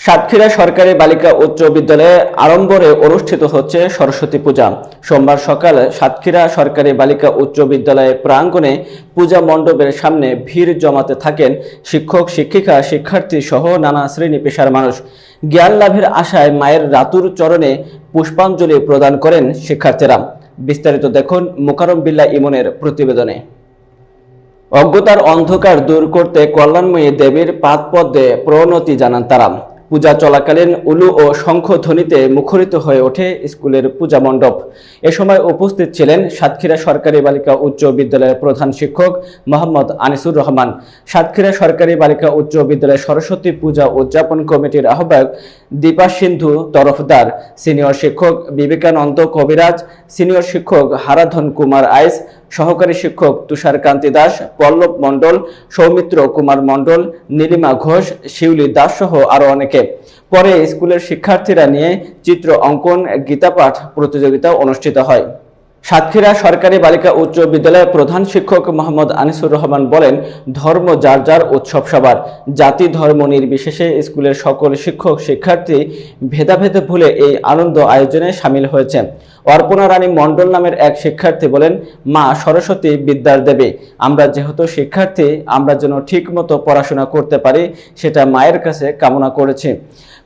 সাতক্ষীরা সরকারি বালিকা উচ্চ বিদ্যালয়ে আড়ম্বরে অনুষ্ঠিত হচ্ছে সরস্বতী পূজা। সোমবার সকালে সাতক্ষীরা সরকারি বালিকা উচ্চ বিদ্যালয়ে প্রাঙ্গণে পূজা মণ্ডপের সামনে ভিড় জমাতে থাকেন শিক্ষক, শিক্ষিকা, শিক্ষার্থী সহ নানা শ্রেণী পেশার মানুষ। জ্ঞান লাভের আশায় মায়ের রাতুর চরণে পুষ্পাঞ্জলি প্রদান করেন শিক্ষার্থীরা। বিস্তারিত দেখুন মোকাররম বিল্লাহ ইমনের প্রতিবেদনে। অজ্ঞতার অন্ধকার দূর করতে কল্যাণময়ী দেবীর পাদপদ্মে প্রণতি জানান তারা। পূজা চলাকালীন উলু ও শঙ্খ ধ্বনিতে মুখরিত হয়ে ওঠে স্কুলের পূজা মণ্ডপ। এ সময় উপস্থিত ছিলেন সাতক্ষীরা সরকারি বালিকা উচ্চ বিদ্যালয়ের প্রধান শিক্ষক মোহাম্মদ আনিসুর রহমান, সাতক্ষীরা সরকারি বালিকা উচ্চ বিদ্যালয়ের সরস্বতী পূজা উদযাপন কমিটির আহ্বায়ক দীপা সিন্ধু তরফদার, সিনিয়র শিক্ষক বিবেকানন্দ কবিরাজ, সিনিয়র শিক্ষক হারাধন কুমার আইস, সহকারী শিক্ষক তুষার কান্তি দাস, পল্লব মণ্ডল, সৌমিত্র কুমার মণ্ডল, নীলিমা ঘোষ, শিউলি দাস সহ আরো অনেকে। পরে স্কুলের শিক্ষার্থীরা নিয়ে চিত্র অঙ্কন, গীতাপাঠ প্রতিযোগিতা অনুষ্ঠিত হয়। সাতক্ষীরা সরকারি বালিকা উচ্চ বিদ্যালয়ের প্রধান শিক্ষক মোহাম্মদ আনিসুর রহমান বলেন, ধর্ম যার যার, উৎসব সবার। জাতি ধর্ম নির্বিশেষে স্কুলের সকল শিক্ষক শিক্ষার্থী ভেদাভেদ ভুলে এই আনন্দ আয়োজনে সামিল হয়েছে। অর্পণা রানী মণ্ডল নামের এক শিক্ষার্থী বলেন, মা সরস্বতী বিদ্যার দেবী। আমরা যেহেতু শিক্ষার্থী, আমরা যেন ঠিক মতো পড়াশোনা করতে পারি সেটা মায়ের কাছে কামনা করেছি।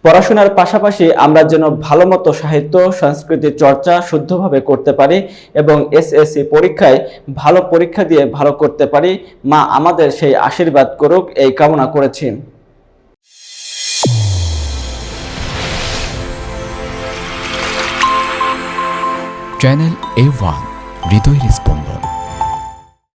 পড়াশোনার পাশাপাশি আমরা যেন ভালো মতো সাহিত্য সংস্কৃতি চর্চা শুদ্ধভাবে করতে পারি এবং এসএসসি পরীক্ষায় ভালো পরীক্ষা দিয়ে ভালো করতে পারি। মা আমাদের সেই আশীর্বাদ করুক, এই কামনা করেছি। চ্যানেল A1 হৃদয়ের স্পন্দন।